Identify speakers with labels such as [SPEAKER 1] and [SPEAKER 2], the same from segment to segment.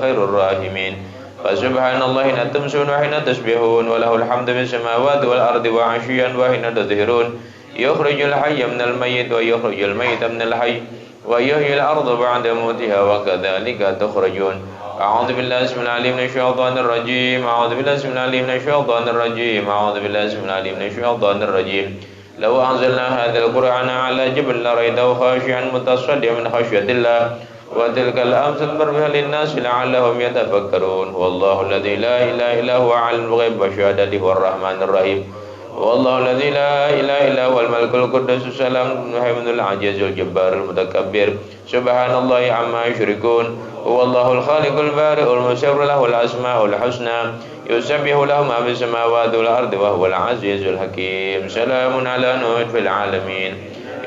[SPEAKER 1] خير الراحمين. فسبحان الله حين تمسون وحين تصبحون وله الحمد في السماوات والأرض وعشيا وحين تظهرون يخرج الحي من الميت ويخرج الميت من الحي ويحيي الأرض بعد موتها وكذلك تخرجون. أعوذ بالله السميع العليم من الشيطان الرجيم. أعوذ بالله السميع العليم من الشيطان الرجيم. أعوذ بالله السميع العليم من الشيطان الرجيم. لو أنزلنا هذا القرآن على جبل لرأيته خاشعا متصدعا من خشية الله وتلك الأمثال نضربها للناس لعلهم يتفكرون. والله الذي لا إله إلا هو عالم الغيب والشهادة هو الرحمن الرحيم. والله الذي لا إله إلا هو الملك القدوس السلام المهيمن العزيز الجبار المتكبر سبحان الله عما يشركون. هو الله الخالق البارئ المصور له الأسماء الحسنى يسبح له ما في السماوات والأرض وهو العزيز الحكيم. سلام على نوح في العالمين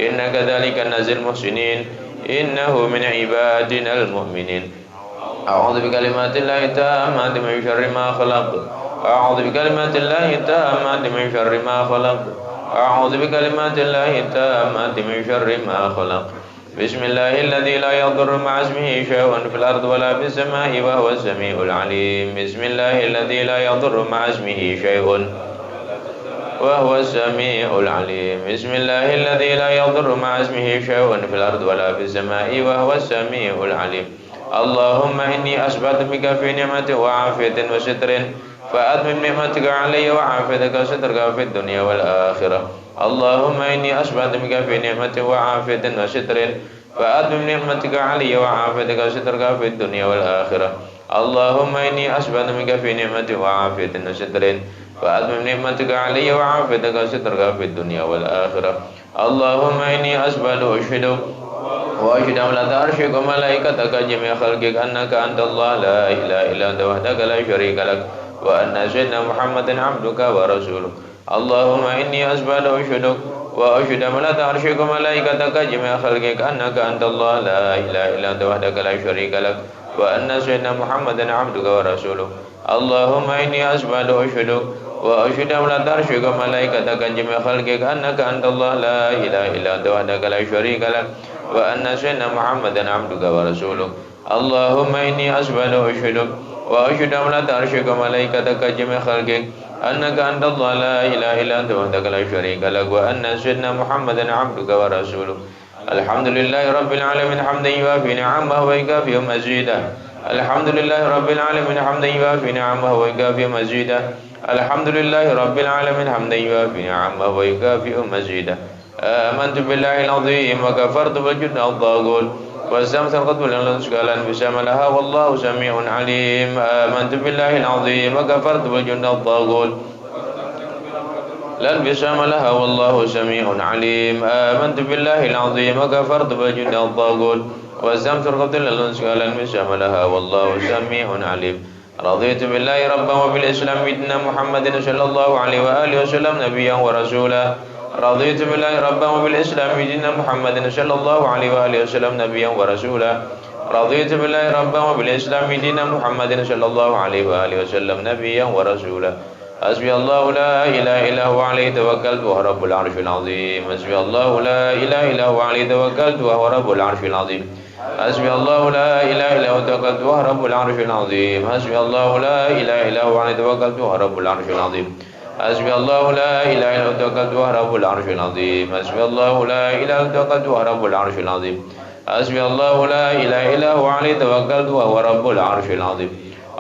[SPEAKER 1] إن كذلك نجزي المحسنين إنه من عبادنا المؤمنين. أعوذ بكلمات الله التامات من شر ما خلق. أعوذ بكلمات الله التامات من شر ما خلق. أعوذ بكلمات الله التامات من شر ما خلق. بسم الله الذي لا يضر مع اسمه شيء في الأرض ولا في السماء وهو السميع العليم. بسم الله الذي لا يضر مع اسمه شيء وهو السميع العليم. بسم الله الذي لا يضر مع اسمه شيء في الأرض ولا في السماء وهو السميع العليم. اللهم إني أثبت بك في نعمة وعافية وستر فأتمم نعمتك علي وعافيتك وسترك في الدنيا والآخرة. اللهم إني أثبت بك في نعمة وعافية وستر فأتمم نعمتك علي وعافيتك وسترك في الدنيا والآخرة. اللهم إني أثبت بك في نعمة وعافية وستر فأتمم نعمتك علي وعافيتك وسترك في الدنيا والآخرة. اللهم إني أسأل أشهدك وأشهد أملاك عرشك وملائكتك جميع خلقك أنك أنت الله لا إله إلا أنت وحدك لا شريك لك وأن سيدنا محمدا عبدك ورسولك. اللهم إني أسأل أشهدك وأشهد أملاك عرشك وملائكتك جميع خلقك أنك أنت الله لا إله إلا أنت وحدك لا شريك لك وأن سيدنا محمدا عبدك ورسولك. اللهم إني أسأل أشهدك وأشهد أملاك عرشك وملائكتك جميع خلقك أنك أنت الله لا إله إلا أنت وحدك لا شريك لك وأن سيدنا محمدا عبدك ورسولك. اللهم إني أسأل أشهدك وأشهد أملاك عرشك وملائكتك جميع خلقك أنك أنت الله لا إله إلا أنت وحدك لا شريك لك وأن سيدنا محمدا عبدك ورسولك. الحمد لله رب العالمين حمدا يوافي نعمه ويكافئ مزيدا. الحمد لله رب العالمين حمدا يوافي نعمه ويكافئ مزيدا. الحمد لله رب العالمين حمدا يوافي نعمه ويكافئ مزيدا. آمنت بالله العظيم وكفرت بالجبت الطاغوت واستمسكت بالعروة الوثقى لا انفصام لها والله سميع عليم. آمنت بالله العظيم وكفرت بالجبت الطاغوت لا انفصام لها والله سميع عليم. آمنت بالله العظيم وكفرت بالجبت الطاغوت واستمسكت بالعروة الوثقى لا انفصام لها والله سميع عليم. رضيت بالله ربا وبالإسلام دينا محمد صلى الله عليه وآله وسلم نبيا ورسولا. رضيت بالله ربا وبالإسلام دينا محمد صلى الله عليه وآله وسلم نبيا ورسولا. رضيت بالله ربا وبالإسلام دينا محمد صلى الله عليه وآله وسلم نبيا ورسولا. حسبي الله لا إله إلا هو عليه توكلت وهو رب العرش العظيم. حسبي الله لا إله إلا هو عليه توكلت وهو رب العرش العظيم. حسبي الله لا إله إلا هو توكلت وهو رب العرش العظيم. حسبي الله لا إله إلا هو عليه توكلت وهو رب العرش العظيم. حسبي الله لا إله إلا هو توكلت وهو رب العرش العظيم. حسبي الله لا إله إلا هو توكلت وهو رب العرش العظيم. حسبي الله لا إله إلا هو عليه توكلت وهو رب العرش العظيم.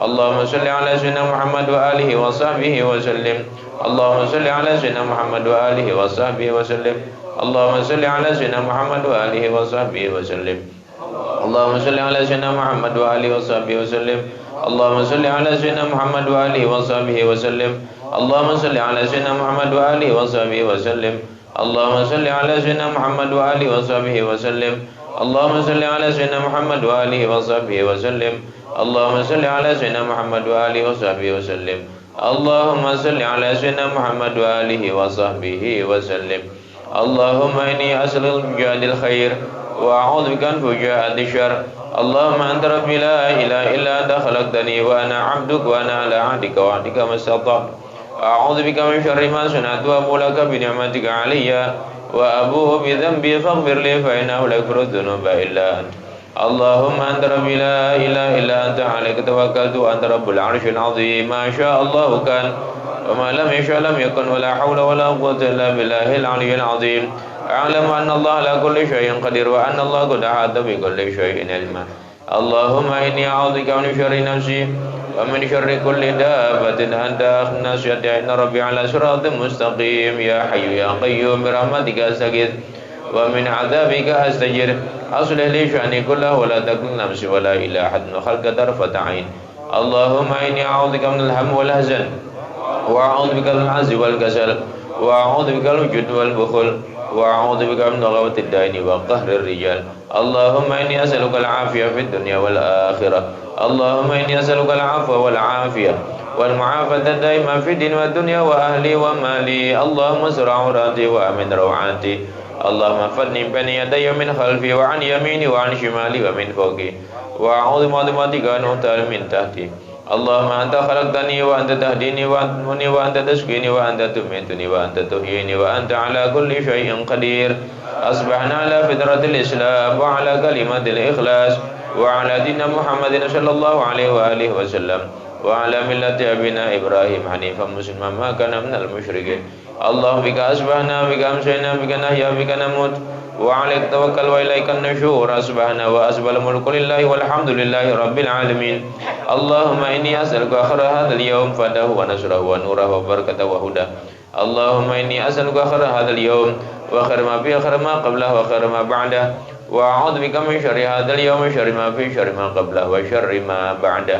[SPEAKER 1] اللهم صل على سيدنا محمد وآله وصحبه وسلم. اللهم صل على سيدنا محمد وآله وصحبه وسلم. اللهم صل على سيدنا محمد وآله وصحبه وسلم. اللهم صل على سيدنا محمد وآله وصحبه وسلم. اللهم صل على سيدنا محمد وآله وصحبه وسلم. اللهم صل على سيدنا محمد وآله وصحبه وسلم. اللهم صل على سيدنا محمد وآله وصحبه وسلم. اللهم صل على سيدنا محمد وآله وصحبه وسلم. اللهم صل على سيدنا محمد وآله وصحبه وسلم. اللهم صل على سيدنا محمد وآله وصحبه وسلم. اللهم إني أسألك من جاد الخير وأعوذ بك من فجاءة الشر. اللهم أنت ربي لا إله إلا أنت خلقتني وأنا عبدك وأنا على عهدك ووعدك ما استطعت. أعوذ بك من شر ما صنعت وأبو لك بنعمتك علي وأبوء بذنبي فاغفر لي فإنه لا يغفر الذنوب إلا أنت. اللهم أنت ربي لا إله إلا أنت عليك توكلت وأنت رب العرش العظيم ما شاء الله كان وما لم يشاء لم يكن ولا حول ولا قوة إلا بالله العلي العظيم أعلم أن الله على كل شيء قدير وأن الله قد أحاط بكل شيء علما اللهم إني أعوذ بك من شر نفسي ومن شر كل دابة أنت أخنس إن ربي على صراط مستقيم يا حي يا قيوم برحمتك أستغيث ومن عذابك أستجر أصلح لي شأني كله ولا تكن نفسي ولا إلى أحد خلق طرفة عين اللهم إني أعوذ بك من الهم والحزن وأعوذ بك من العجز والكسل وأعوذ بك من الجد والبخل وأعوذ بك من غلبة الدين وقهر الرجال اللهم إني أسألك العافية في الدنيا والآخرة اللهم إني أسألك العفو والعافية والمعافاة الدائمة في الدين والدنيا وأهلي ومالي اللهم استر عوراتي وأمن روعاتي اللهم احفظني من بين يدي ومن خلفي وعن يميني وعن شمالي ومن فوقي وأعوذ بعظمتك أن أغتال من تحتي اللهم أنت خلقتني وأنت تهديني وأنت تسقيني وأنت تميتني وأنت تحييني وأنت على كل شيء قدير أصبحنا على فطرة الإسلام وعلى كلمة الإخلاص وعلى دين محمد صلى الله عليه وآله وسلم وعلى ملة أبينا إبراهيم حنيفا مسلما ما كان من المشركين اللهم بك أصبحنا بك أمسينا بك نحيا بك نموت وعليك توكل وإليك النشور أصبحنا وأسبل الملك لله والحمد لله رب العالمين اللهم إني أسألك خير هذا اليوم فده ونصره ونوره وبركته وهداه اللهم إني أسألك خير هذا اليوم وخير ما فيه خير ما قبله وخير ما بعده وأعوذ بك من شر هذا اليوم شر ما فيه شر ما قبله وشر ما بعده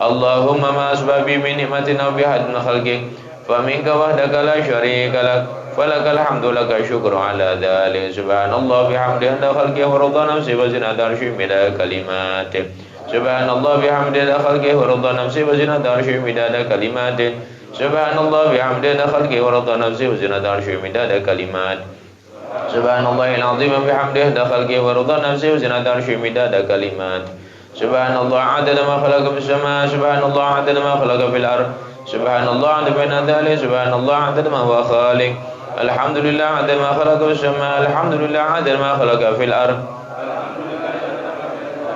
[SPEAKER 1] اللهم ما أسباب من نعمة أو بأحد من خلقك فمنك وحدك لا شريك لك فلك الحمد لك الشكر على ذلك سبحان الله بحمده عند خلقه ورضا نفسه وزنة عرشه مداد كلماته سبحان الله بحمده عند خلقه ورضا نفسه وزنة عرشه مداد كلماته سبحان الله بحمده عند خلقه ورضا نفسه وزنة عرشه مداد كلماته سبحان الله العظيم بحمده عند خلقه ورضا نفسه وزنة عرشه مداد كلماته سبحان الله عدد ما خلق في السماء سبحان الله عدد ما خلق في الأرض سبحان الله عدد بين ذلك سبحان الله عدد ما هو خالق الحمد لله عدد ما خلق في السماء الحمد لله عدد ما خلق في الأرض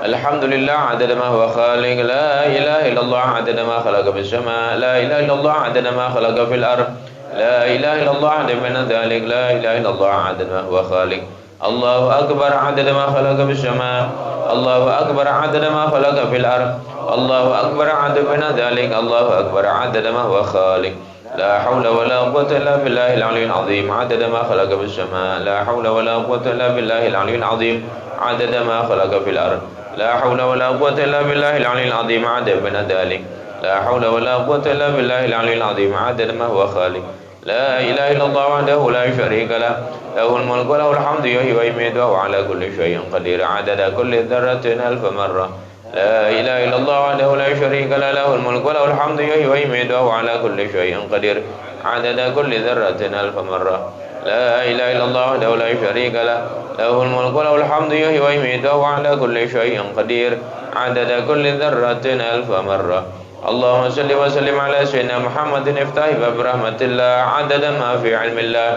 [SPEAKER 1] الحمد لله عدد ما هو خالق لا إله إلا الله عدد ما خلق في السماء لا إله إلا الله عدد ما خلق في الأرض لا إله إلا الله عدد بين ذلك لا إله إلا الله عدد ما هو خالق الله أكبر عدد ما خلق في السماء الله أكبر عدد ما خلق في الأرض الله أكبر عدد بين ذلك الله أكبر عدد ما هو خالق لا حول ولا قوة إلا بالله العلي العظيم عدد ما خلق في السماء لا حول ولا قوة إلا بالله العلي العظيم عدد ما خلق في الأرض لا حول ولا قوة إلا بالله العلي العظيم عدد بين ذلك لا حول ولا قوة إلا بالله العلي العظيم عدد ما هو خالق لا إله إلا الله وحده لا شريك له له الملك وله الحمد يحيي ويميت وهو على كل شيء قدير عدد كل ذرة ألف مرة لا إله إلا الله وحده لا شريك له له الملك وله الحمد يحيي ويميت وهو على كل شيء قدير عدد كل ذرة ألف مرة لا إله إلا الله وحده لا شريك له له الملك وله الحمد يحيي ويميت وهو على كل شيء قدير عدد كل ذرة ألف مرة اللهم صل وسلم على سيدنا محمد افتح باب رحمة الله عدد ما في علم الله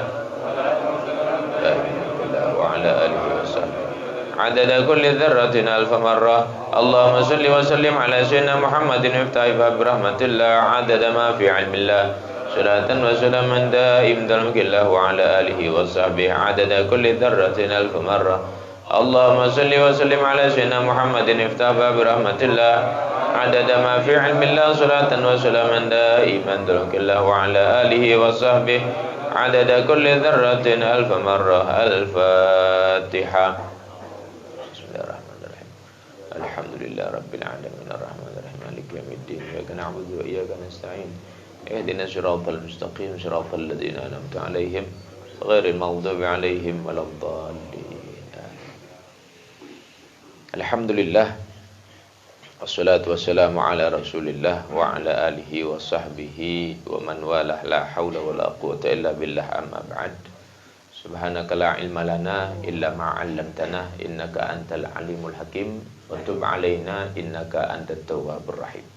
[SPEAKER 1] وعلى آله وصحبه عدد كل ذرة ألف مرة اللهم صل وسلم على سيدنا محمد افتح باب رحمة الله عدد ما في علم الله صلاة وسلاما دائم دلمك الله وعلى آله وصحبه عدد كل ذرة ألف مرة اللهم صل وسلم على سيدنا محمد افتح باب رحمة الله عدد ما في علم الله صلاة وسلاما دائما دلمك الله وعلى آله وصحبه عدد كل ذرة ألف مرة الفاتحة بسم الله الرحمن الرحيم الحمد لله رب العالمين الرحمن الرحيم مالك يوم الدين إياك نعبد وإياك نستعين اهدنا الصراط المستقيم صراط الذين أنعمت عليهم غير المغضوب عليهم ولا الضالين الحمد لله والصلاة والسلام على رسول الله وعلى آله وصحبه ومن والاه لا حول ولا قوة إلا بالله أما بعد سبحانك لا علم لنا إلا ما علمتنا إنك أنت العليم الحكيم وتب علينا إنك أنت التواب الرحيم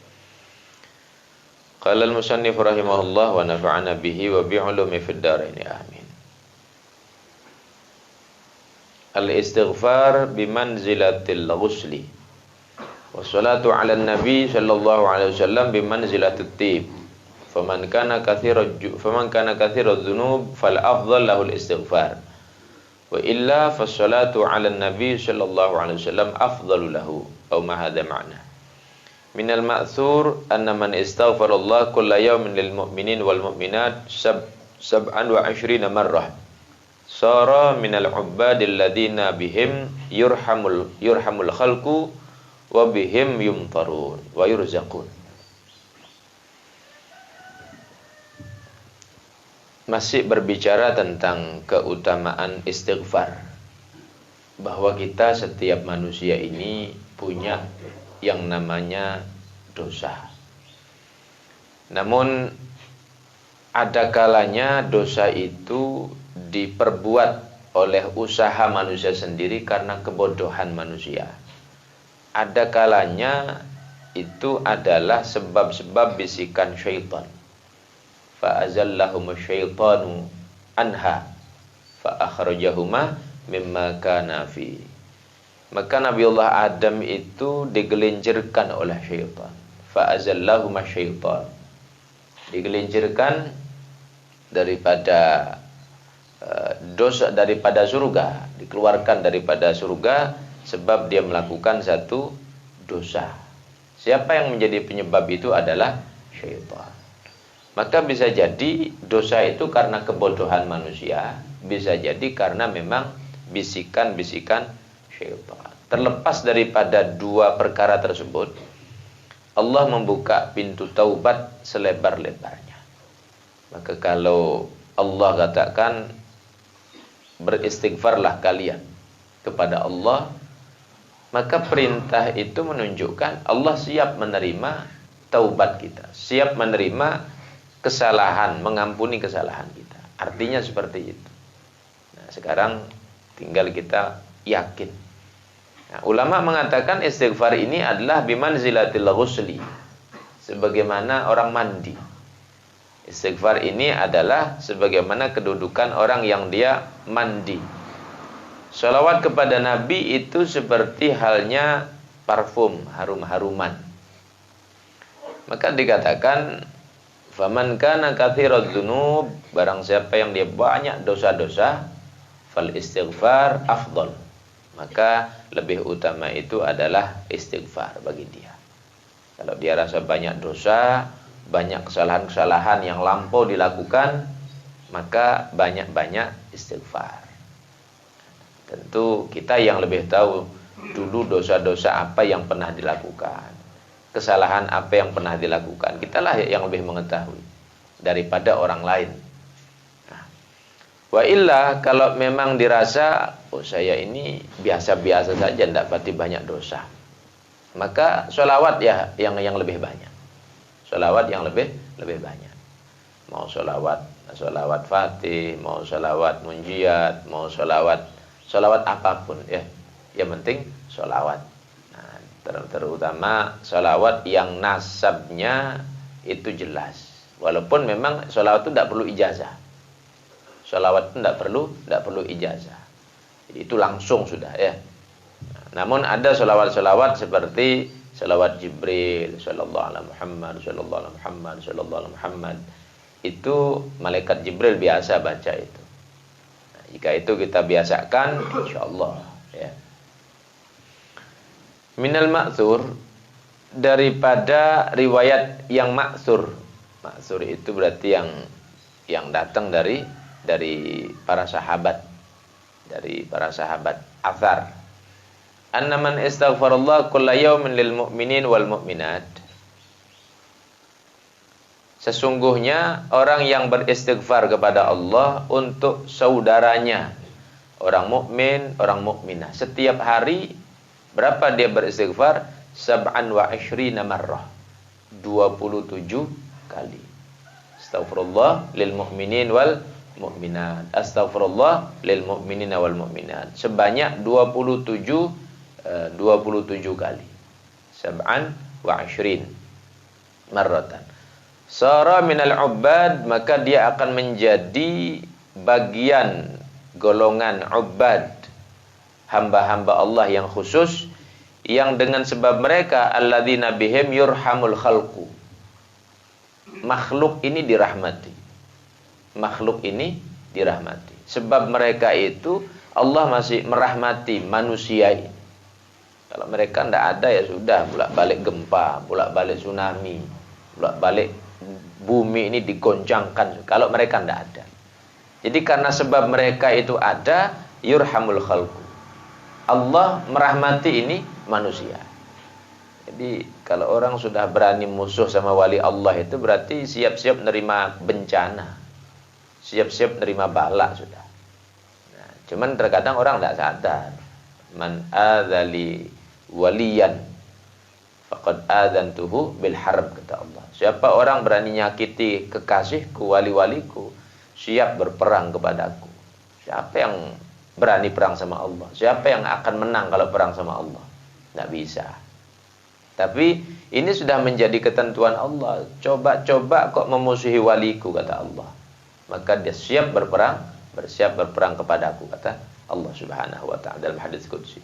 [SPEAKER 1] قال المصنف رحمه الله ونفعنا به وبعلومه في الدارين آمين al-istighfar bimanzilatil ghusli. Wassalatu ala nabi sallallahu alaihi wasallam bimanzilatit tib. Faman kana kathira dzunub fal afdal lahu al-istighfar. Wa illa fassalatu ala nabi sallallahu alaihi wasallam afdalu lahu. Aw ma hadha ma'na. Minal ma'thur anna man istaghfara Allah kulla yawmin lil mu'minin wal mu'minat sab'an wa 20 marrah. Sara minal ubbadil ladina bihim yurhamul khalqu wa bihim yumtarun wa yurzaqun. Masih berbicara tentang keutamaan istighfar, bahwa kita setiap manusia ini punya yang namanya dosa. Namun ada kalanya dosa itu diperbuat oleh usaha manusia sendiri karena kebodohan manusia. Ada kalanya itu adalah sebab-sebab bisikan syaitan. Fa'azallahum syaitanu anha fa'akhrajahuma mimma kana fi. Maka Nabiullah Adam itu digelincirkan oleh syaitan. Fa'azallahum syaitan. Digelincirkan daripada dosa, daripada surga, dikeluarkan daripada surga sebab dia melakukan satu dosa. Siapa yang menjadi penyebab itu adalah syaitan. Maka bisa jadi dosa itu karena kebodohan manusia, bisa jadi karena memang bisikan-bisikan syaitan. Terlepas daripada dua perkara tersebut, Allah membuka pintu taubat selebar-lebarnya. Maka kalau Allah katakan beristighfarlah kalian kepada Allah, maka perintah itu menunjukkan Allah siap menerima taubat kita, siap menerima kesalahan, mengampuni kesalahan kita. Artinya seperti itu. Nah, sekarang tinggal kita yakin. Nah, ulama mengatakan istighfar ini adalah bimanzilatil ghusli, sebagaimana orang mandi. Istighfar ini adalah sebagaimana kedudukan orang yang dia mandi. Shalawat kepada Nabi itu seperti halnya parfum, harum-haruman. Maka dikatakan faman kana katsiradz dzunub, barang siapa yang dia banyak dosa-dosa, fal istighfar afdal. Maka lebih utama itu adalah istighfar bagi dia. Kalau dia rasa banyak dosa, banyak kesalahan-kesalahan yang lampau dilakukan, maka banyak-banyak istighfar. Tentu kita yang lebih tahu dulu dosa-dosa apa yang pernah dilakukan, kesalahan apa yang pernah dilakukan. Kitalah yang lebih mengetahui daripada orang lain. Nah, wa illa kalau memang dirasa saya ini biasa-biasa saja, tidak pati banyak dosa, maka sholawat ya yang lebih banyak. Sholawat yang lebih banyak. Mau sholawat Fatih, mau sholawat munjiat, mau sholawat apapun ya. Yang penting sholawat. Nah, terutama sholawat yang nasabnya itu jelas. Walaupun memang sholawat itu tidak perlu ijazah. Sholawat itu tidak perlu ijazah. Jadi itu langsung sudah ya. Nah, namun ada sholawat seperti sholawat Jibril, sallallahu alaihi Muhammad, sallallahu alaihi Muhammad, sallallahu alaihi Muhammad. Itu malaikat Jibril biasa baca itu. Jika itu kita biasakan, insyaallah ya. Minal ma'thur, daripada riwayat yang ma'thur. Ma'thur itu berarti yang datang dari para sahabat. Dari para sahabat athar. Anna man istaghfarallah kulla yawmin lil mu'minin wal mu'minat. Sesungguhnya orang yang beristighfar kepada Allah untuk saudaranya, orang mukmin, orang mukminah. Setiap hari berapa dia beristighfar? Sab'an wa 20 marrah. 27 kali. Astaghfirullah lil mu'minin wal mu'minat. Astaghfirullah lil mu'minina wal mu'minat. Sebanyak 27 kali. Sab'an wa 20 marratan. Sara minal ubbad, maka dia akan menjadi bagian golongan ubbad. hamba-hamba Allah yang khusus, yang dengan sebab mereka alladzina bihim yurhamul khalqu. Makhluk ini dirahmati. Makhluk ini dirahmati. Sebab mereka itu Allah masih merahmati manusia ini. Kalau mereka tidak ada ya sudah, bolak-balik gempa, bolak-balik tsunami, bolak-balik bumi ini digoncangkan. Kalau mereka tidak ada. Jadi karena sebab mereka itu ada, yurhamul khalqu. Allah merahmati ini manusia. Jadi kalau orang sudah berani musuh sama wali Allah itu berarti siap-siap nerima bencana. Siap-siap nerima bala sudah. Nah, cuman terkadang orang tidak sadar. Man adzali waliyan faqad adzantuhu bil harb, kata Allah. Siapa orang berani nyakiti kekasihku, wali-waliku, siap berperang kepadaku. Siapa yang berani perang sama Allah? Siapa yang akan menang kalau perang sama Allah? Tidak bisa. Tapi ini sudah menjadi ketentuan Allah. Coba-coba kok memusuhi waliku, kata Allah. Maka dia siap berperang, bersiap berperang kepadaku, kata Allah Subhanahu wa ta'ala dalam hadis qudsi.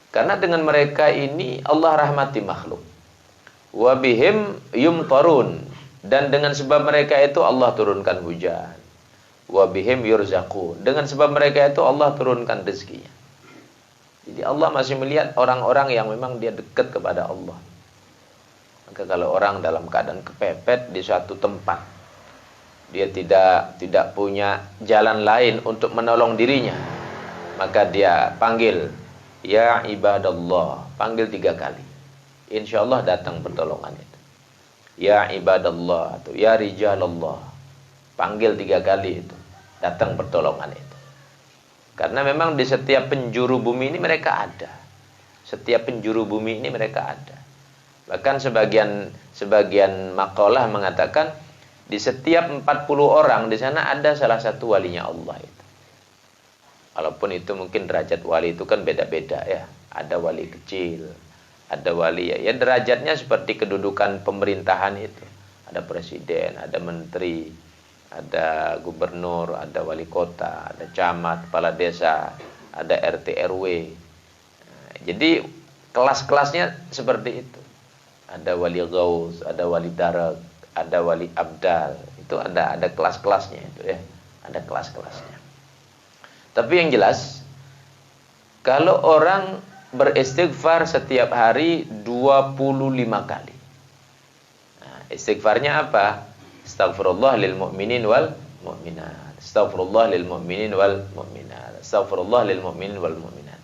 [SPEAKER 1] Karena dengan mereka ini Allah rahmati makhluk. Wa bihim yumtarun, dan dengan sebab mereka itu Allah turunkan hujan. Wa bihim yurzaqun, dengan sebab mereka itu Allah turunkan rezekinya. Jadi Allah masih melihat orang-orang yang memang dia dekat kepada Allah. Maka kalau orang dalam keadaan kepepet di suatu tempat, dia tidak punya jalan lain untuk menolong dirinya, maka dia panggil, ya ibadallah, panggil 3 kali. Insya Allah datang pertolongan itu. Ya ibadallah atau ya rijalallah, panggil 3 kali itu, datang pertolongan itu. Karena memang di setiap penjuru bumi ini mereka ada. Setiap penjuru bumi ini mereka ada. Bahkan sebagian makalah mengatakan di setiap 40 orang di sana ada salah satu walinya Allah itu. Walaupun itu mungkin derajat wali itu kan beda-beda ya. Ada wali kecil, ada wali ya derajatnya seperti kedudukan pemerintahan itu. Ada presiden, ada menteri, ada gubernur, ada wali kota, ada camat, kepala desa, ada RT RW. Nah, jadi kelas-kelasnya seperti itu. Ada wali gaus, ada wali darak, ada wali abdal. Itu ada kelas-kelasnya itu ya. Ada kelas-kelasnya. Tapi yang jelas, kalau orang beristighfar setiap hari 25 kali. Nah, istighfarnya apa? Astaghfirullah lil mu'minin wal mu'minat. Astaghfirullah lil mu'minin wal mu'minat. Astaghfirullah lil mu'minin wal mu'minat.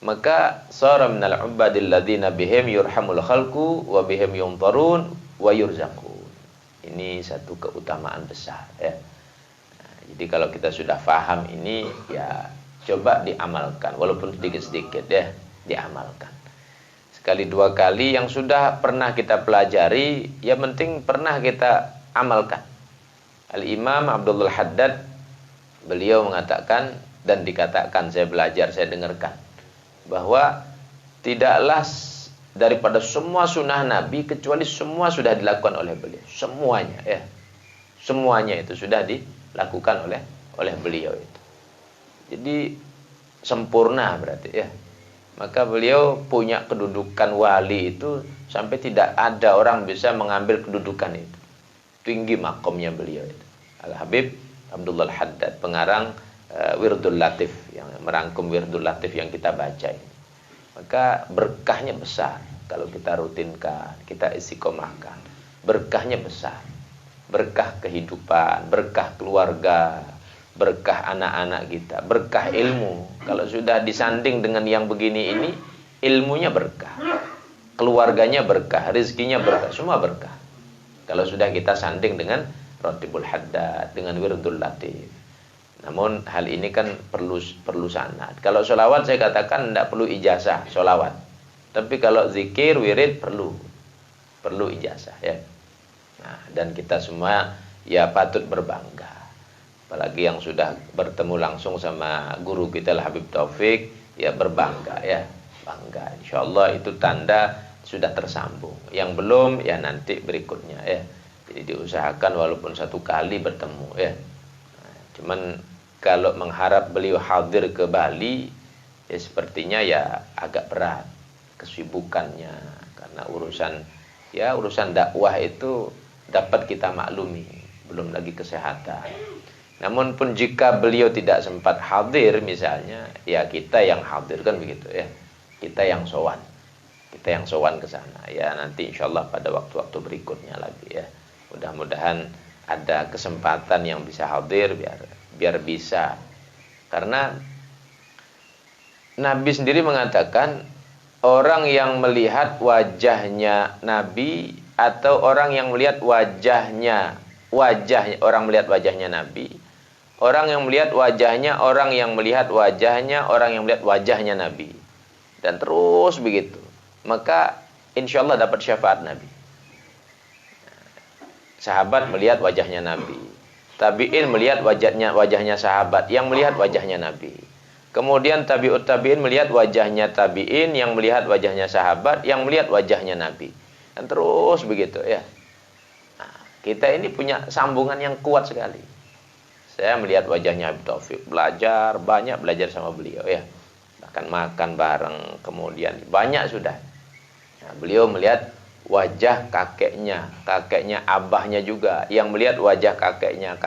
[SPEAKER 1] Maka sara minal ubadil ladzina bihim yurhamul khalqu wa bihim yumtarun wa yurzaqun. Ini satu keutamaan besar ya. Nah, jadi kalau kita sudah paham ini ya coba diamalkan walaupun sedikit-sedikit ya, diamalkan. Sekali 2 kali yang sudah pernah kita pelajari, ya penting pernah kita amalkan. Al-Imam Abdullah Haddad, beliau mengatakan dan dikatakan, saya belajar, saya dengarkan, bahwa tidaklah daripada semua sunnah Nabi kecuali semua sudah dilakukan oleh beliau. Semuanya ya. Semuanya itu sudah dilakukan oleh beliau itu. Jadi sempurna berarti ya. Maka beliau punya kedudukan wali itu sampai tidak ada orang bisa mengambil kedudukan itu. Tinggi makomnya beliau itu. Al-Habib Abdullah Haddad, pengarang Wirdul Latif, yang merangkum Wirdul Latif yang kita baca ini. Maka berkahnya besar kalau kita rutinkan, kita istiqomahkan. Berkahnya besar. Berkah kehidupan, berkah keluarga, berkah anak-anak kita, berkah ilmu. Kalau sudah disanding dengan yang begini ini, ilmunya berkah, keluarganya berkah, rezekinya berkah, semua berkah. Kalau sudah kita sanding dengan Ratibul Haddad, dengan Wirdul Latif. Namun hal ini kan perlu sanad. Kalau sholawat saya katakan tidak perlu ijazah sholawat. Tapi kalau zikir, wirid perlu ijazah ya. Nah, dan kita semua ya patut berbangga. Apalagi yang sudah bertemu langsung sama guru kita Habib Taufik, ya berbangga ya, bangga. Insyaallah itu tanda sudah tersambung. Yang belum ya nanti berikutnya ya. Jadi diusahakan walaupun 1 kali bertemu ya. Nah, cuman kalau mengharap beliau hadir ke Bali Ya sepertinya ya agak berat kesibukannya, karena urusan dakwah itu dapat kita maklumi, belum lagi kesehatan. Namun pun jika beliau tidak sempat hadir misalnya, ya kita yang hadir kan begitu ya. Kita yang sowan. Kita yang sowan ke sana. Ya nanti insyaallah pada waktu-waktu berikutnya lagi ya. Mudah-mudahan ada kesempatan yang bisa hadir biar bisa. Karena Nabi sendiri mengatakan orang yang melihat wajahnya Nabi atau orang yang melihat wajahnya orang melihat wajahnya Nabi, orang yang melihat wajahnya, orang yang melihat wajahnya, orang yang melihat wajahnya Nabi, dan terus begitu, maka insya Allah dapat syafaat Nabi. Sahabat melihat wajahnya Nabi, tabi'in melihat wajahnya sahabat yang melihat wajahnya Nabi, kemudian tabi'ut tabi'in melihat wajahnya tabi'in yang melihat wajahnya sahabat yang melihat wajahnya Nabi, dan terus begitu ya. Kita ini punya sambungan yang kuat sekali. Saya melihat wajahnya Habib Taufik, banyak belajar sama beliau ya. Bahkan makan bareng, kemudian banyak sudah. Nah, beliau melihat wajah kakeknya abahnya juga, yang melihat wajah kakeknya,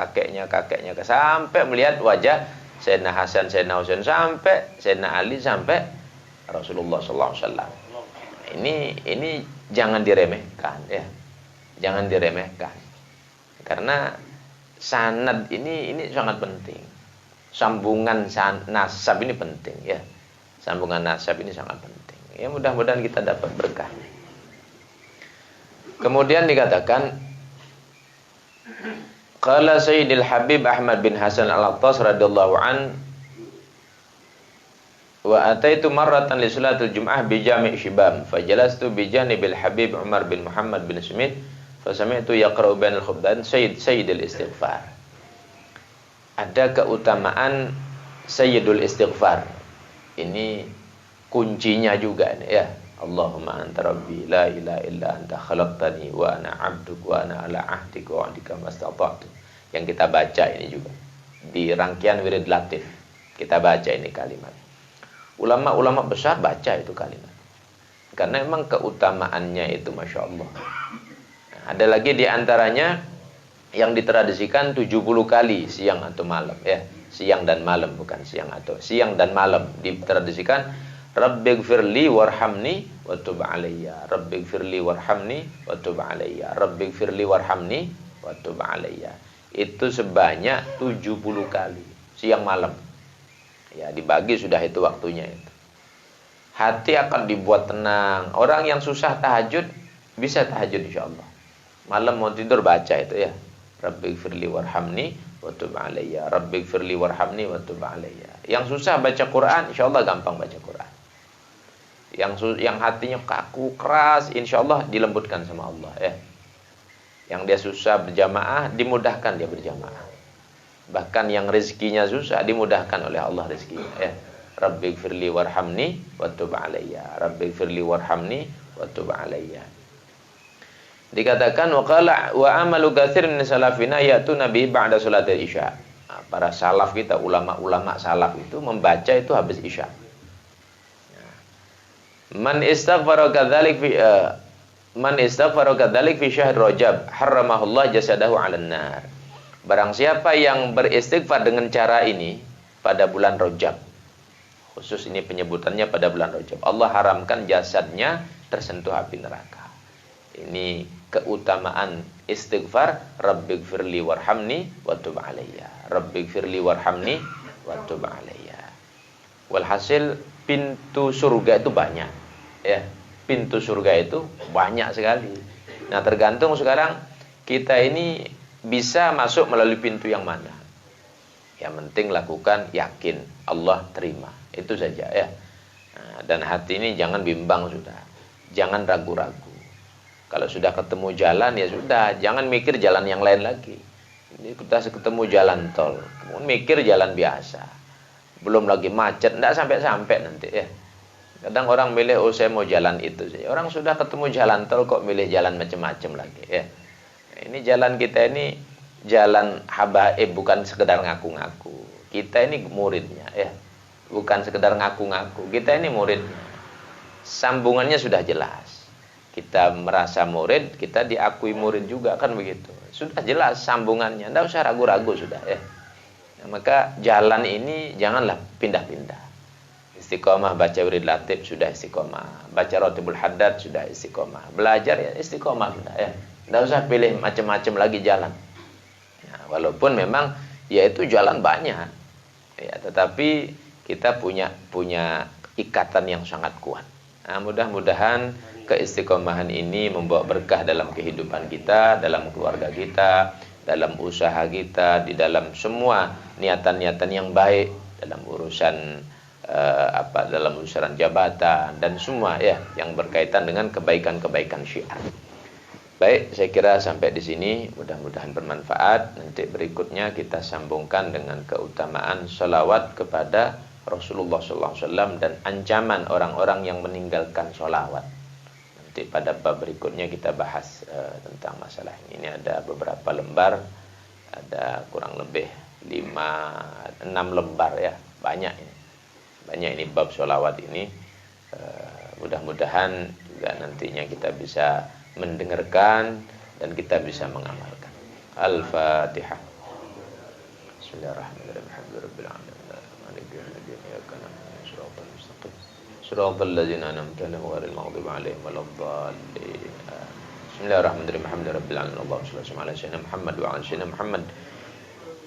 [SPEAKER 1] sampai melihat wajah Sayyidina Hasan, Sayyidina Husain, sampai Sayyidina Ali, sampai Rasulullah SAW. Ini jangan diremehkan ya. Jangan diremehkan. Karena sanad ini sangat penting. Sambungan nasab ini penting ya. Sambungan nasab ini sangat penting. Ya mudah-mudahan kita dapat berkah. Kemudian dikatakan qala Sayyidil Habib Ahmad bin Hasan Al-Attas radhiyallahu an wa ataitu marratan li salatul jum'ah bi jami' Shibam fajalastu bi janibil Habib Umar bin Muhammad bin Smith fasami'tu yaqra'u bainal khutbah sayyidul istighfar. Ada keutamaan sayyidul istighfar. Ini kuncinya juga nih ya. Allahumma anta rabbi la ilaha illa anta khalaqtani wa ana 'abduk wa ana ala 'ahdika wa 'adika mastata'tu. Yang kita baca ini juga di rangkaian wirid latif. Kita baca ini kalimat. Ulama-ulama besar baca itu kalimat. Karena memang keutamaannya itu Masya Allah. Ada lagi di antaranya yang ditradisikan 70 kali siang atau malam ya. Siang dan malam, bukan siang dan malam ditradisikan Rabbighfirli warhamni wa tub alayya. Rabbighfirli warhamni wa tub alayya. Rabbighfirli warhamni wa tub alayya. Itu sebanyak 70 kali siang malam. Ya, dibagi sudah itu waktunya itu. Hati akan dibuat tenang. Orang yang susah tahajud bisa tahajud insyaallah. Malam mau tidur baca itu ya. Rabbighfirli warhamni wa tub alayya. Rabbighfirli warhamni wa tub alayya. Yang susah baca Quran, insyaallah gampang baca Quran. Yang hatinya kaku, keras, insyaallah dilembutkan sama Allah ya. Yang dia susah berjamaah, dimudahkan dia berjamaah. Bahkan yang rezekinya susah, dimudahkan oleh Allah rezekinya ya. Rabbighfirli warhamni wa tub alayya. Rabbighfirli warhamni wa tub alayya. Dikatakan waqala wa amalu katsirin min salafina yaitu nabi ba'da salatil isya. Nah, para salaf kita, ulama-ulama salaf itu membaca itu habis isya. Man istaghfara kadzalik fi syahr Rajab harramahullah jasadahu 'alan nar. Barang siapa yang beristighfar dengan cara ini pada bulan Rajab. Khusus ini penyebutannya pada bulan Rajab. Allah haramkan jasadnya tersentuh api neraka. Ini keutamaan istighfar. Rabbighfirli warhamni wa tub alayya. Rabbighfirli warhamni wa tub alayya. Walhasil pintu surga itu banyak ya. Pintu surga itu banyak sekali. Nah tergantung sekarang kita ini bisa masuk melalui pintu yang mana. Yang penting lakukan, yakin Allah terima. Itu saja ya. Nah, dan hati ini jangan bimbang sudah. Jangan ragu-ragu. Kalau sudah ketemu jalan ya sudah, jangan mikir jalan yang lain lagi. Ini kita ketemu jalan tol, kemudian mikir jalan biasa. Belum lagi macet, enggak sampai-sampai nanti ya. Kadang orang milih, oh saya mau jalan itu saja. Orang sudah ketemu jalan tol kok milih jalan macam-macam lagi ya. Ini jalan kita ini jalan habaib, bukan sekedar ngaku-ngaku. Kita ini muridnya ya. bukan sekedar ngaku-ngaku. Kita ini muridnya. Sambungannya sudah jelas. Kita merasa murid, kita diakui murid juga, kan begitu. Sudah jelas sambungannya, tidak usah ragu-ragu sudah ya. Nah, maka jalan ini janganlah pindah-pindah. Istiqomah baca wirid latib sudah istiqomah, baca rotibul haddad sudah istiqomah, belajar ya istiqomah sudah ya. Tidak usah pilih macam-macam lagi jalan. Nah, walaupun memang ya itu jalan banyak, ya, tetapi kita punya ikatan yang sangat kuat. Nah, mudah-mudahan keistiqomahan ini membawa berkah dalam kehidupan kita, dalam keluarga kita, dalam usaha kita, di dalam semua niatan-niatan yang baik, dalam urusan dalam urusan jabatan dan semua ya yang berkaitan dengan kebaikan-kebaikan syiar. Baik, saya kira sampai di sini, mudah-mudahan bermanfaat. Nanti berikutnya kita sambungkan dengan keutamaan sholawat kepada Rasulullah SAW dan ancaman orang-orang yang meninggalkan sholawat. Nanti pada bab berikutnya kita bahas tentang masalah ini. Ini ada beberapa lembar, ada kurang lebih 5-6 lembar ya, banyak ini. Banyak ini bab sholawat ini. Mudah-mudahan juga nantinya kita bisa mendengarkan dan kita bisa mengamalkan. Al-Fatihah. Bismillahirrahmanirrahim. Alhamdulillahirabbil alamin. Maliki yaumiddin. Iyyaka na'budu wa iyyaka nasta'in. Shiratal ladzina an'amta 'alaihim ghairil maghdubi 'alaihim waladdallin. Bismillahirrahmanirrahim. Alhamdulillahirabbil alamin. Allahumma shalli ala sayyidina Muhammad wa ala sayyidina Muhammad.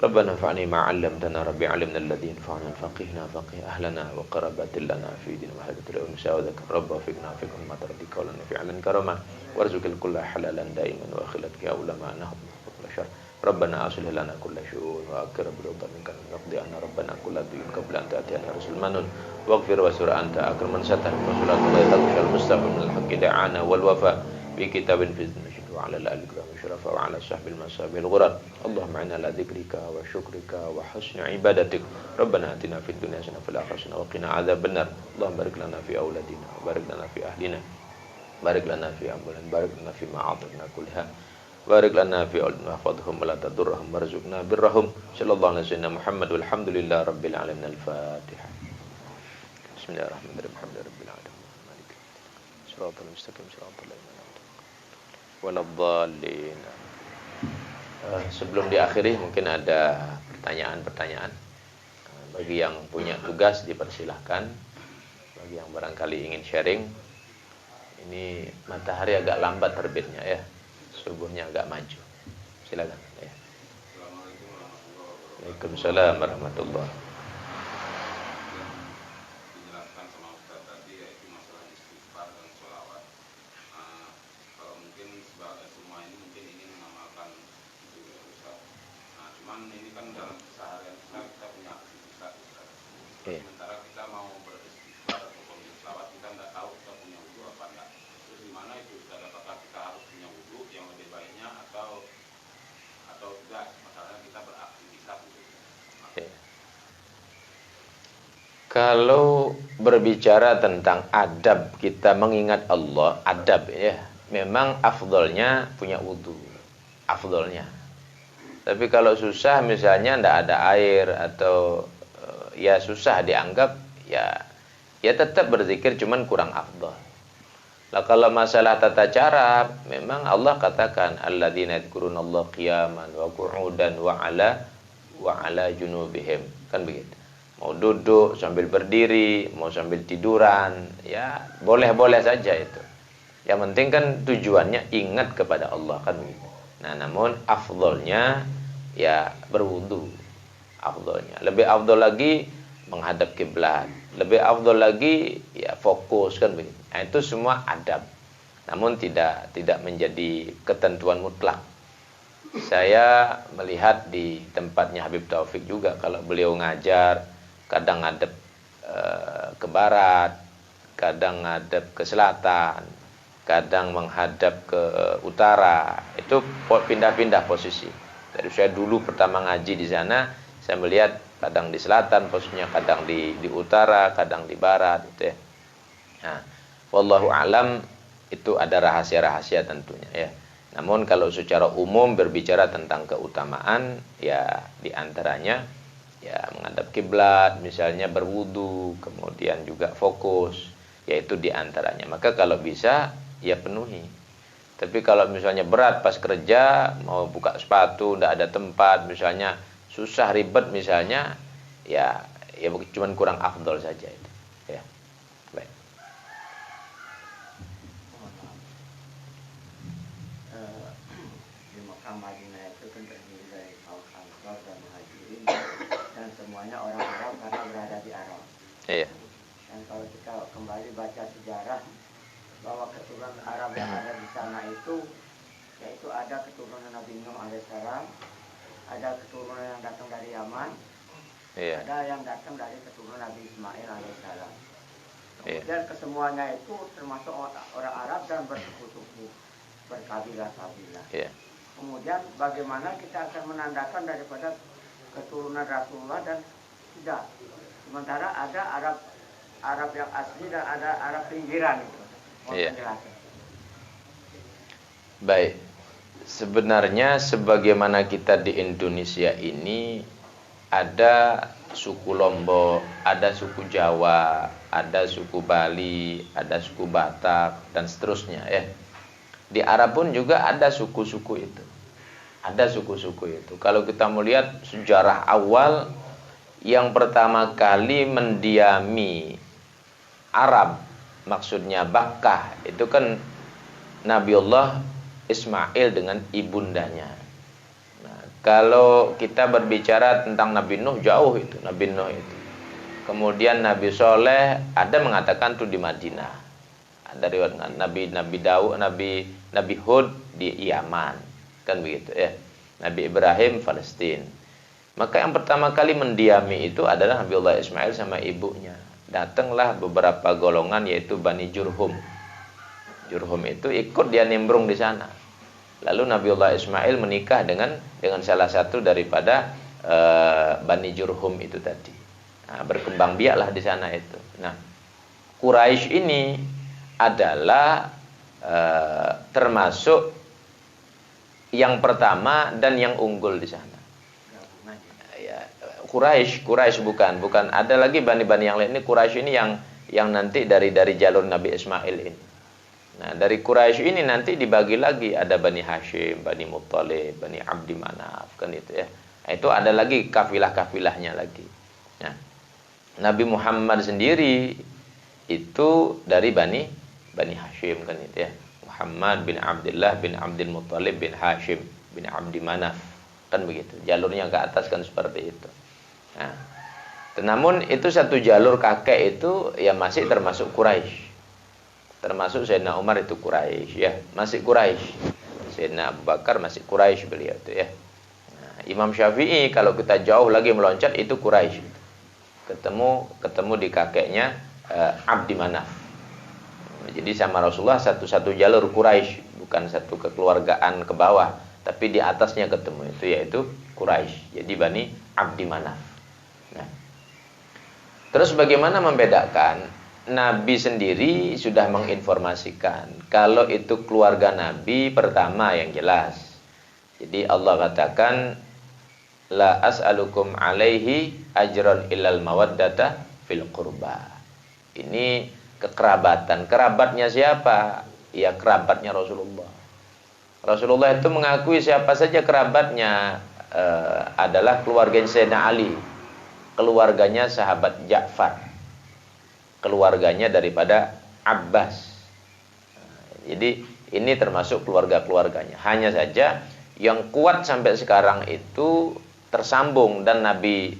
[SPEAKER 1] ربنا انفعني ما علمتنا ربي علمنا الذي ينفعنا فقهنا فقه أهلنا وقربات لنا في دين وحدة الأنسى وذكر رب وفقنا في كل ما ترضيك ولنا في علم كرما وارزق الكل حلالا دائما وأخلت يا علماء نهض كل شر ربنا أصلح لنا كل شؤون وأكر برضا منك نقضي أن ربنا كل دين قبل أن تأتينا رسول منون واغفر وسر أنت أكرم من ستر وصلاة الله تغشى المصطفى من الحق دعانا والوفاء بكتاب في النشد وعلى الآل الكرام الشرفاء وعلى صحب المصابيح الغرر اللهم اعنا على ذكرك وشكرك وحسن عبادتك ربنا آتنا في الدنيا حسنة وفي الآخرة حسنة وقنا عذاب النار اللهم بارك لنا في أولادنا وبارك لنا في أهلنا بارك لنا في أموالنا بارك لنا في معاطفنا كلها بارك لنا في أولادنا واحفظهم ولا تضرهم وارزقنا برهم صلى الله على سيدنا محمد والحمد لله رب العالمين. الفاتحة. بسم الله الرحمن الرحيم الحمد لله رب العالمين مالك صراط المستقيم صراط الذين waladhdallin. Sebelum diakhiri mungkin ada pertanyaan-pertanyaan. Bagi yang punya tugas dipersilahkan. Bagi yang barangkali ingin sharing, ini matahari agak lambat terbitnya ya, subuhnya agak maju. Silakan ya. Waalaikumsalam warahmatullahi.
[SPEAKER 2] Sementara kita mau beristighfar atau berselawat, kita nggak tahu kita punya wudu apa enggak. Terus di mana itu Ustaz, apakah kita harus punya wudu yang lebih baiknya atau enggak? Masalahnya kita beraktivitas gitu.
[SPEAKER 1] Kalau berbicara tentang adab kita mengingat Allah, adab ya, memang afdolnya punya wudu, afdolnya. Tapi kalau susah misalnya ndak ada air atau ya susah dianggap ya tetap berzikir cuman kurang afdal. Lah kalau masalah tata cara memang Allah katakan alladzina yadhkurunallaha qiyaman wa qu'udan wa ala junubihim, kan begitu. Mau duduk sambil berdiri, mau sambil tiduran, ya boleh-boleh saja itu. Yang penting kan tujuannya ingat kepada Allah, kan begitu. Nah, namun afdalnya ya berwudu. Afdalnya. Lebih afdal lagi menghadap kiblat. Lebih afdal lagi ya fokus, kan begitu. Nah, itu semua adab. Namun tidak menjadi ketentuan mutlak. Saya melihat di tempatnya Habib Taufik juga, kalau beliau ngajar kadang ngadep ke barat, kadang ngadep ke selatan, kadang menghadap ke utara. Itu pindah-pindah posisi. Dari saya dulu pertama ngaji di sana, saya melihat kadang di selatan posisinya, kadang di utara, kadang di barat gitu ya. Nah, wallahu alam, itu ada rahasia-rahasia tentunya ya. Namun kalau secara umum berbicara tentang keutamaan ya, di antaranya ya menghadap kiblat, misalnya berwudu, kemudian juga fokus, yaitu diantaranya. Maka kalau bisa ya penuhi. Tapi kalau misalnya berat pas kerja, mau buka sepatu, tidak ada tempat, misalnya susah ribet misalnya, ya cuman kurang afdol saja itu. Ya, baik.
[SPEAKER 3] Di Mekah Madinah itu kan terdiri dari kaum Ansor dan Muhajirin dan semuanya orang Arab karena berada di Arab.
[SPEAKER 1] Iya.
[SPEAKER 3] Dan kalau kita kembali baca sejarah bahwa keturunan Arab yang ada di sana itu, yaitu ada keturunan Nabi Nuh alaihissalam, ada keturunan yang datang dari Yaman,
[SPEAKER 1] Iya.
[SPEAKER 3] ada yang datang dari keturunan Nabi Ismail alaihissalam.
[SPEAKER 1] Iya.
[SPEAKER 3] Kemudian kesemuanya itu termasuk orang Arab dan bersuku-suku, berkabilah-kabilah.
[SPEAKER 1] Iya.
[SPEAKER 3] Kemudian bagaimana kita akan menandakan daripada keturunan Rasulullah dan tidak. Sementara ada Arab yang asli dan ada Arab pinggiran itu.
[SPEAKER 1] Iya. Baik. Sebenarnya sebagaimana kita di Indonesia ini ada suku Lombok, ada suku Jawa, ada suku Bali, ada suku Batak dan seterusnya ya. Di Arab pun juga ada suku-suku itu. Ada suku-suku itu. Kalau kita melihat sejarah awal yang pertama kali mendiami Arab, maksudnya Bakkah, itu kan Nabiullah Ismail dengan ibundanya. Nah, kalau kita berbicara tentang Nabi Nuh, jauh itu Nabi Nuh itu. Kemudian Nabi Soleh ada mengatakan tuh di Madinah. Ada riwayat Nabi Daud, Nabi Hud di Yaman, kan begitu ya. Nabi Ibrahim Palestina. Maka yang pertama kali mendiami itu adalah Nabiullah Ismail sama ibunya. Datanglah beberapa golongan yaitu Bani Jurhum. Jurhum itu ikut dia nimbrung di sana. Lalu Nabiullah Ismail menikah dengan salah satu daripada Bani Jurhum itu tadi. Nah, berkembang biaklah di sana itu. Nah, Quraisy ini adalah termasuk yang pertama dan yang unggul di sana. Ya, Quraisy bukan ada lagi bani-bani yang lain. Ini Quraisy ini yang nanti dari jalur Nabi Ismail ini. Nah, dari Quraisy ini nanti dibagi lagi, ada Bani Hashim, Bani Muttalib, Bani Abdi Manaf, kan itu ya. Nah, itu ada lagi kafilah-kafilahnya lagi. Nah, Nabi Muhammad sendiri itu dari Bani Hashim, kan itu ya. Muhammad bin Abdullah bin Abdul Muttalib bin Hashim bin Abdi Manaf, kan begitu. Jalurnya ke atas kan seperti itu. Nah, namun itu satu jalur kakek itu ya masih termasuk Quraisy. Termasuk Sayyidina Umar itu Quraisy ya, masih Quraisy. Sayyidina Abu Bakar masih Quraisy beliau itu ya. Nah, Imam Syafi'i kalau kita jauh lagi meloncat itu Quraisy. Ketemu di kakeknya Abdi Manaf. Jadi sama Rasulullah satu jalur Quraisy, bukan satu kekeluargaan ke bawah, tapi di atasnya ketemu itu yaitu Quraisy. Jadi Bani Abdi Manaf. Nah, terus bagaimana membedakan? Nabi sendiri sudah menginformasikan kalau itu keluarga Nabi pertama yang jelas. Jadi Allah katakan la as'alukum alaihi ajran illal mawaddata fil qurba. Ini kekerabatan. Kerabatnya siapa? Ya kerabatnya Rasulullah. Rasulullah itu mengakui siapa saja kerabatnya adalah keluarganya Sayyidina Ali, keluarganya sahabat Ja'far, keluarganya daripada Abbas. Jadi ini termasuk keluarga-keluarganya. Hanya saja yang kuat sampai sekarang itu tersambung dan Nabi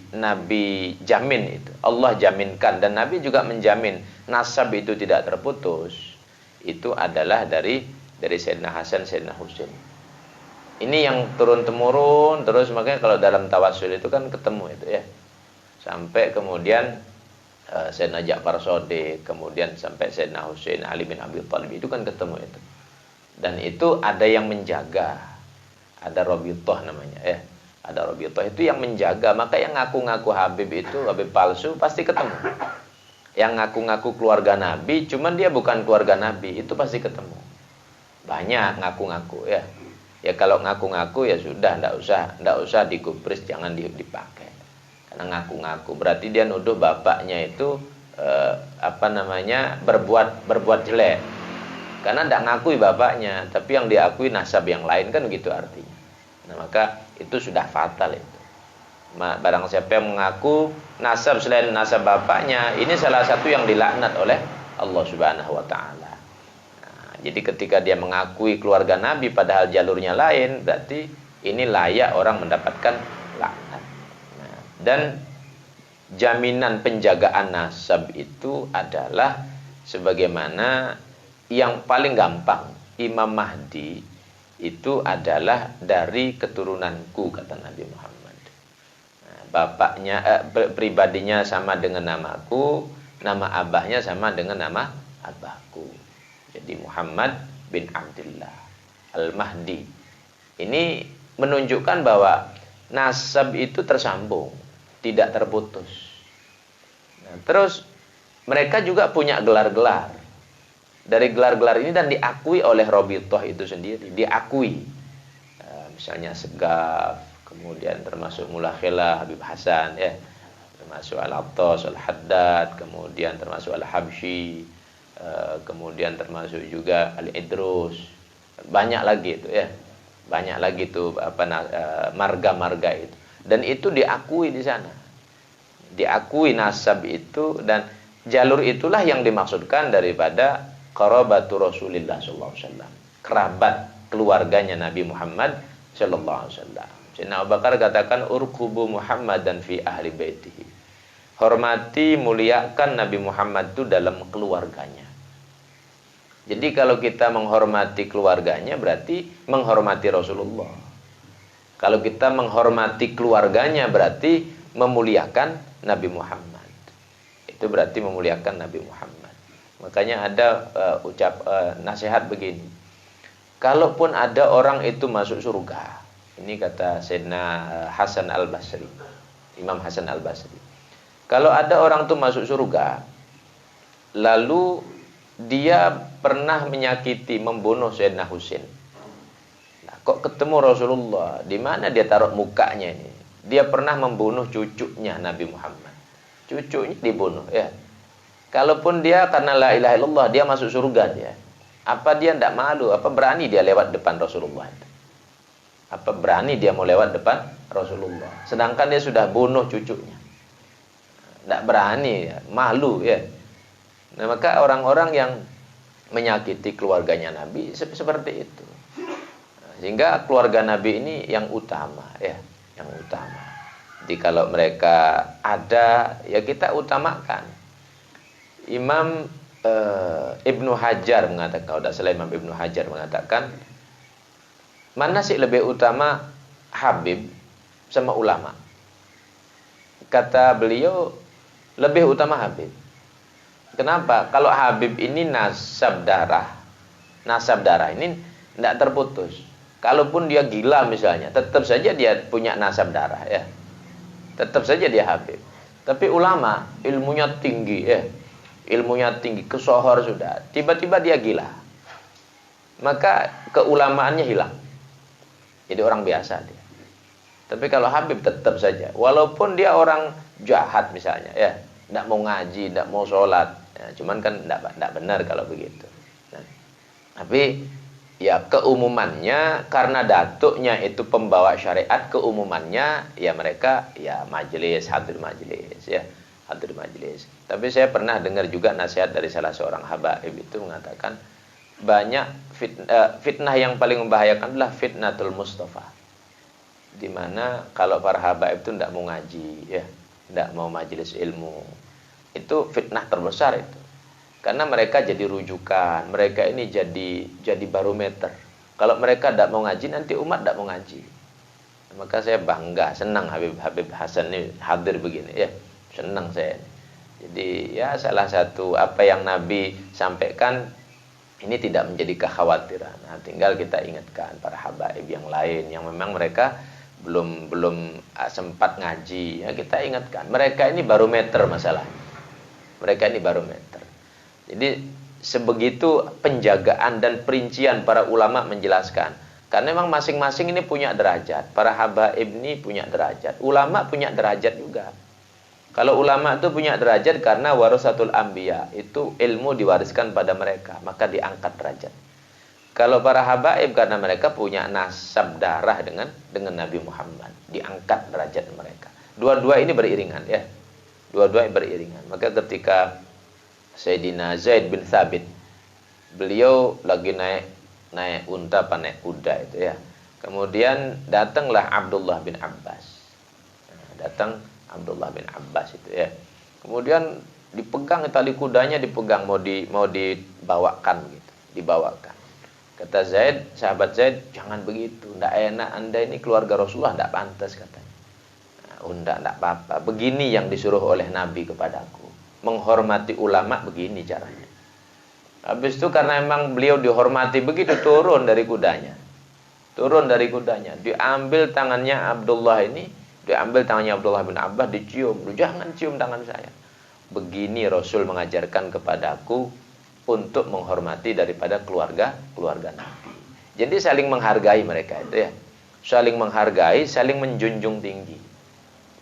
[SPEAKER 1] jamin itu. Allah jaminkan dan Nabi juga menjamin nasab itu tidak terputus. Itu adalah dari Sayyidina Hasan, Sayyidina Husain. Ini yang turun-temurun terus, makanya kalau dalam tawasul itu kan ketemu itu ya. Sampai kemudian Sayyidina Ja'far Shadiq, kemudian sampai Sayyidina Husain, Ali bin Abi Thalib itu kan ketemu itu. Dan itu ada yang menjaga. Ada Rabithah namanya ya. Ada Rabithah itu yang menjaga. Maka yang ngaku-ngaku Habib itu Habib palsu pasti ketemu. Yang ngaku-ngaku keluarga Nabi cuman dia bukan keluarga Nabi, itu pasti ketemu. Banyak ngaku-ngaku ya. Ya kalau ngaku-ngaku ya sudah, ndak usah digubris, jangan dipakai. Karena ngaku-ngaku berarti dia nuduh bapaknya itu berbuat jelek. Karena tidak ngakui bapaknya, tapi yang diakui nasab yang lain, kan begitu artinya. Nah, maka itu sudah fatal itu. Barang siapa yang mengaku nasab selain nasab bapaknya, ini salah satu yang dilaknat oleh Allah Subhanahu wa taala. Nah, jadi ketika dia mengakui keluarga Nabi padahal jalurnya lain, berarti ini layak orang mendapatkan laknat. Nah, dan jaminan penjagaan nasab itu adalah sebagaimana yang paling gampang, Imam Mahdi itu adalah dari keturunanku, kata Nabi Muhammad. Nah, bapaknya pribadinya sama dengan namaku, nama abahnya sama dengan nama abahku. Jadi Muhammad bin Abdullah Al-Mahdi. Ini menunjukkan bahwa nasab itu tersambung, tidak terputus. Nah, terus mereka juga punya gelar-gelar. Dari gelar-gelar ini dan diakui oleh Rabithah itu sendiri, diakui. Misalnya Segaf, kemudian termasuk Mulakhilah, Habib Hasan, ya, termasuk Al-Attas, Al-Haddad, kemudian termasuk Al-Habsyi, kemudian termasuk juga Al-Idrus. Banyak lagi itu, ya. Banyak lagi itu marga-marga itu. Dan itu diakui di sana. Diakui nasab itu, dan jalur itulah yang dimaksudkan daripada qarabatu Rasulillah sallallahu alaihi wasallam. Kerabat keluarganya Nabi Muhammad sallallahu alaihi wasallam. Sayyidina Abu Bakar katakan urqubu Muhammadan fi ahli baitihi. Hormati, muliakan Nabi Muhammad itu dalam keluarganya. Jadi kalau kita menghormati keluarganya berarti menghormati Rasulullah. Kalau kita menghormati keluarganya berarti memuliakan Nabi Muhammad. Itu berarti memuliakan Nabi Muhammad. Makanya ada nasihat begini. Kalaupun ada orang itu masuk surga, ini kata Sayyidina Hasan Al-Basri, Imam Hasan Al-Basri. Kalau ada orang itu masuk surga, lalu dia pernah menyakiti, membunuh Sayyidina Husain. Nah, kok ketemu Rasulullah, di mana dia taruh mukanya ini? Dia pernah membunuh cucunya Nabi Muhammad. Cucunya dibunuh, ya. Kalaupun dia karena la ilaha illallah dia masuk surga dia. Apa dia tidak malu? Apa berani dia lewat depan Rasulullah? Apa berani dia mau lewat depan Rasulullah? Sedangkan dia sudah bunuh cucunya. Tidak berani, ya. Malu, ya. Nah, maka orang-orang yang menyakiti keluarganya Nabi seperti itu. Sehingga keluarga Nabi ini yang utama, ya, yang utama. Jadi kalau mereka ada, ya kita utamakan. Imam Ibnu Hajar mengatakan, kalau tidak salah Imam Ibnu Hajar mengatakan, mana sih lebih utama Habib sama ulama? Kata beliau, lebih utama Habib. Kenapa? Kalau Habib ini nasab darah ini tidak terputus. Kalaupun dia gila misalnya, tetap saja dia punya nasab darah, ya. Tetap saja dia Habib. Tapi ulama ilmunya tinggi, ya. Ilmunya tinggi, kesohor sudah. Tiba-tiba dia gila. Maka keulamaannya hilang. Jadi orang biasa dia. Tapi kalau Habib tetap saja, walaupun dia orang jahat misalnya, ya, tidak mau ngaji, tidak mau sholat, ya, cuman kan tidak benar kalau begitu. Nah, tapi ya keumumannya, karena datuknya itu pembawa syariat, keumumannya ya mereka ya majelis, hadir majelis, ya, hadir majelis. Tapi saya pernah dengar juga nasihat dari salah seorang habaib itu mengatakan banyak fitnah yang paling membahayakan adalah fitnatul Mustafa. Dimana kalau para habaib itu tidak mau ngaji, ya, tidak mau majelis ilmu, itu fitnah terbesar itu. Karena mereka jadi rujukan, mereka ini jadi barometer. Kalau mereka tidak mau ngaji, nanti umat tidak mau ngaji. Maka saya bangga, senang Habib Hasan ini hadir begini, ya, senang saya. Jadi ya salah satu apa yang Nabi sampaikan ini tidak menjadi kekhawatiran. Nah, tinggal kita ingatkan para habaib yang lain yang memang mereka belum sempat ngaji, ya, kita ingatkan. Mereka ini barometer masalahnya. Mereka ini barometer. Jadi sebegitu penjagaan dan perincian para ulama menjelaskan Karena memang masing-masing ini punya derajat. Para habaib ini punya derajat. Ulama punya derajat juga. Kalau ulama itu punya derajat karena warasatul anbiya, itu ilmu diwariskan pada mereka, maka diangkat derajat. Kalau para habaib karena mereka punya nasab darah dengan Nabi Muhammad, diangkat derajat mereka. Dua-dua ini beriringan ya. Dua-dua ini beriringan. Maka ketika Sayyidina Zaid bin Thabit, beliau lagi naik unta apa naik kuda itu ya. Kemudian datanglah Abdullah bin Abbas. Datang Abdullah bin Abbas itu ya. Kemudian dipegang tali kudanya, dipegang mau dibawakan gitu, dibawakan. Kata Zaid, sahabat Zaid, jangan begitu, ndak enak, Anda ini keluarga Rasulullah, ndak pantas katanya. Nah, ndak apa-apa. Begini yang disuruh oleh Nabi kepadaku. Menghormati ulama begini caranya. Habis itu karena memang beliau dihormati begitu, turun dari kudanya. Turun dari kudanya, diambil tangannya Abdullah ini, diambil tangannya Abdullah bin Abbas, dicium. Jangan cium tangan saya. Begini Rasul mengajarkan kepadaku untuk menghormati daripada keluarga Nabi. Jadi saling menghargai mereka itu ya. Saling menghargai, saling menjunjung tinggi.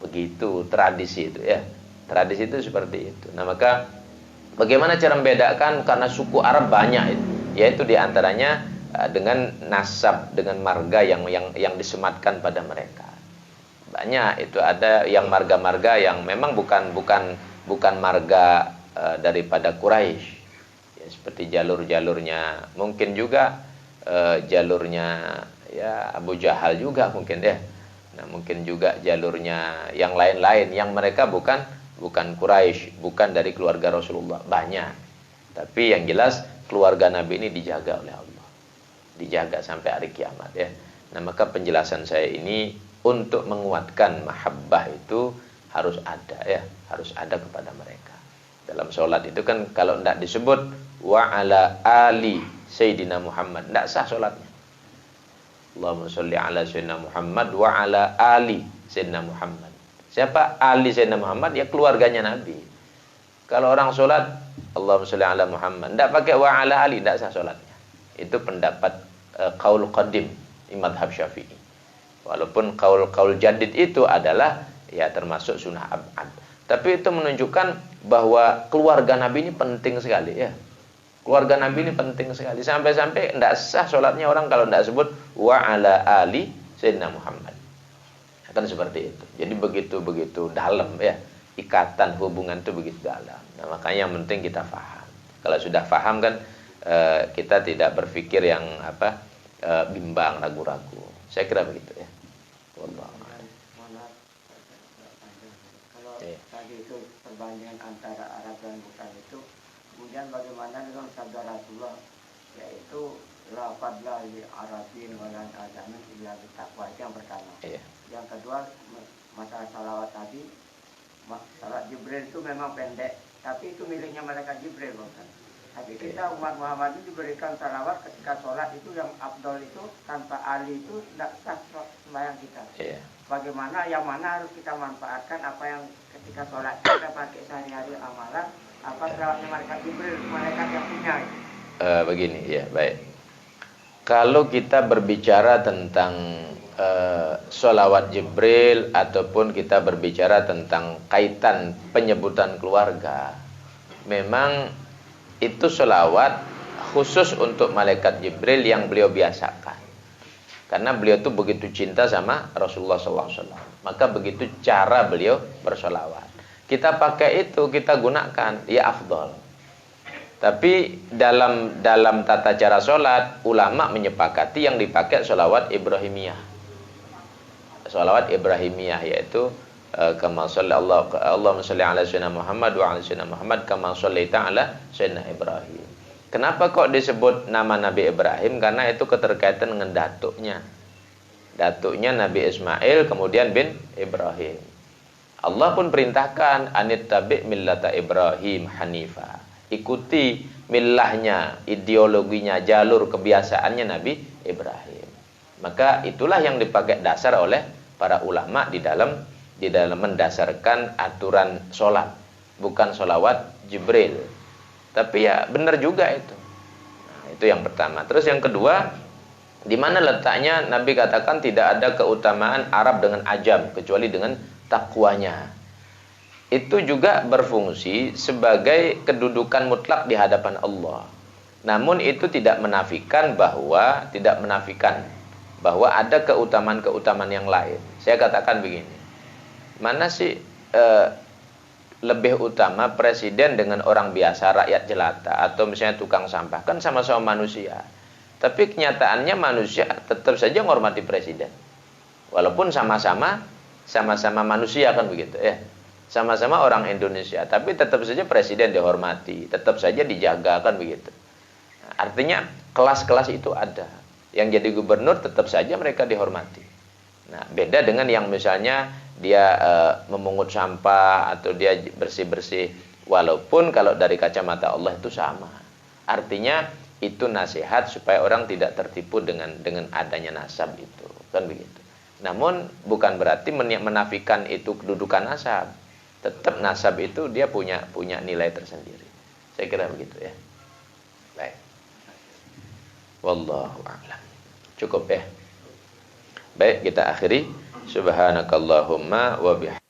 [SPEAKER 1] Begitu tradisi itu ya. Tradisi itu seperti itu. Nah, maka bagaimana cara membedakan? Karena suku Arab banyak itu. Yaitu diantaranya dengan nasab, dengan marga yang disematkan pada mereka. Banyak itu, ada yang marga-marga yang memang bukan marga daripada Quraisy. Ya, seperti jalurnya mungkin juga jalurnya ya Abu Jahal juga mungkin ya. Nah, mungkin juga jalurnya yang lain-lain yang mereka bukan Quraisy, bukan dari keluarga Rasulullah. Banyak. Tapi yang jelas keluarga Nabi ini dijaga oleh Allah. Dijaga sampai hari kiamat ya. Nah, maka penjelasan saya ini untuk menguatkan mahabbah itu harus ada ya, harus ada kepada mereka. Dalam sholat itu kan kalau tidak disebut wa ala ali Sayyidina Muhammad, tidak sah sholatnya. Allahumma sholli ala Sayyidina Muhammad wa ala ali Sayyidina Muhammad. Siapa ali Sayyidina Muhammad? Ya keluarganya Nabi. Kalau orang sholat Allahumma sholli ala Muhammad, tidak pakai wa ala ali, tidak sah sholatnya. Itu pendapat qaul qadim madhab Syafi'i. Walaupun qaul jadid itu adalah ya termasuk sunnah abad. Tapi itu menunjukkan bahwa keluarga Nabi ini penting sekali ya. Keluarga Nabi ini penting sekali. Sampai-sampai tidak sah sholatnya orang kalau tidak sebut wa ala ali Sayyidina Muhammad. Akan seperti itu. Jadi begitu dalam ya. Ikatan hubungan itu begitu dalam. Nah, makanya yang penting kita faham. Kalau sudah faham kan kita tidak berpikir yang bimbang, ragu-ragu. Saya kira begitu ya. Wallah.
[SPEAKER 3] Kalau tadi itu perbandingan antara Arab dan bukan itu, kemudian bagaimana dengan sabda Rasulullah, yaitu la fadla li Arabin walan azamin illa bitaqwa, itu yang pertama. Iya. Yang kedua masalah salawat tadi, salat Jibril itu memang pendek, tapi itu miliknya malaikat Jibril bukan. Tapi kita umat Muhammad itu diberikan salawat ketika sholat itu yang afdol itu tanpa ali itu tidak sah sembahyang kita. Iya. Bagaimana, yang mana harus kita manfaatkan, apa yang ketika sholat kita pakai sehari-hari amalan, apa salawatnya malaikat Jibril, malaikat yang punya.
[SPEAKER 1] Begini ya, baik. Kalau kita berbicara tentang sholawat Jibril ataupun kita berbicara tentang kaitan penyebutan keluarga, memang itu sholawat khusus untuk malaikat Jibril yang beliau biasakan. Karena beliau itu begitu cinta sama Rasulullah SAW. Maka begitu cara beliau bersholawat. Kita pakai itu, kita gunakan, ya afdol. Tapi dalam tata cara sholat, ulama menyepakati yang dipakai sholawat Ibrahimiyah. Sholawat Ibrahimiyah yaitu kama sallallahu Allahumma shalli ala sayyidina Muhammad wa ala sayyidina Muhammad kama shallaita ala sayyidina Ibrahim. Kenapa kok disebut nama Nabi Ibrahim? Karena itu keterkaitan dengan datuknya. Datuknya Nabi Ismail kemudian bin Ibrahim. Allah pun perintahkan anittabi millata Ibrahim hanifa. Ikuti millahnya, ideologinya, jalur kebiasaannya Nabi Ibrahim. Maka itulah yang dipakai dasar oleh para ulama di dalam mendasarkan aturan sholat, bukan sholawat Jibril. Tapi ya benar juga itu. Nah, itu yang pertama. Terus yang kedua, Di mana letaknya Nabi katakan tidak ada keutamaan Arab dengan Ajam kecuali dengan takwanya. Itu juga berfungsi sebagai kedudukan mutlak di hadapan Allah. Namun itu tidak menafikan bahwa ada keutamaan-keutamaan yang lain. Saya katakan begini. Mana sih lebih utama presiden dengan orang biasa, rakyat jelata, atau misalnya tukang sampah? Kan sama-sama manusia. Tapi kenyataannya manusia tetap saja menghormati presiden. Walaupun sama-sama manusia, kan begitu ya. Sama-sama orang Indonesia, tapi tetap saja presiden dihormati, tetap saja dijaga, kan begitu. Nah, artinya kelas-kelas itu ada. Yang jadi gubernur tetap saja mereka dihormati. Nah, beda dengan yang misalnya dia memungut sampah atau dia bersih-bersih, walaupun kalau dari kacamata Allah itu sama. Artinya itu nasihat supaya orang tidak tertipu dengan adanya nasab itu, kan begitu. Namun bukan berarti menafikan itu kedudukan nasab. Tetap nasab itu dia punya nilai tersendiri. Saya kira begitu ya. Baik. Wallahu a'lam. Cukup ya. Baik, kita akhiri. Subhanakallahumma wa bihamdika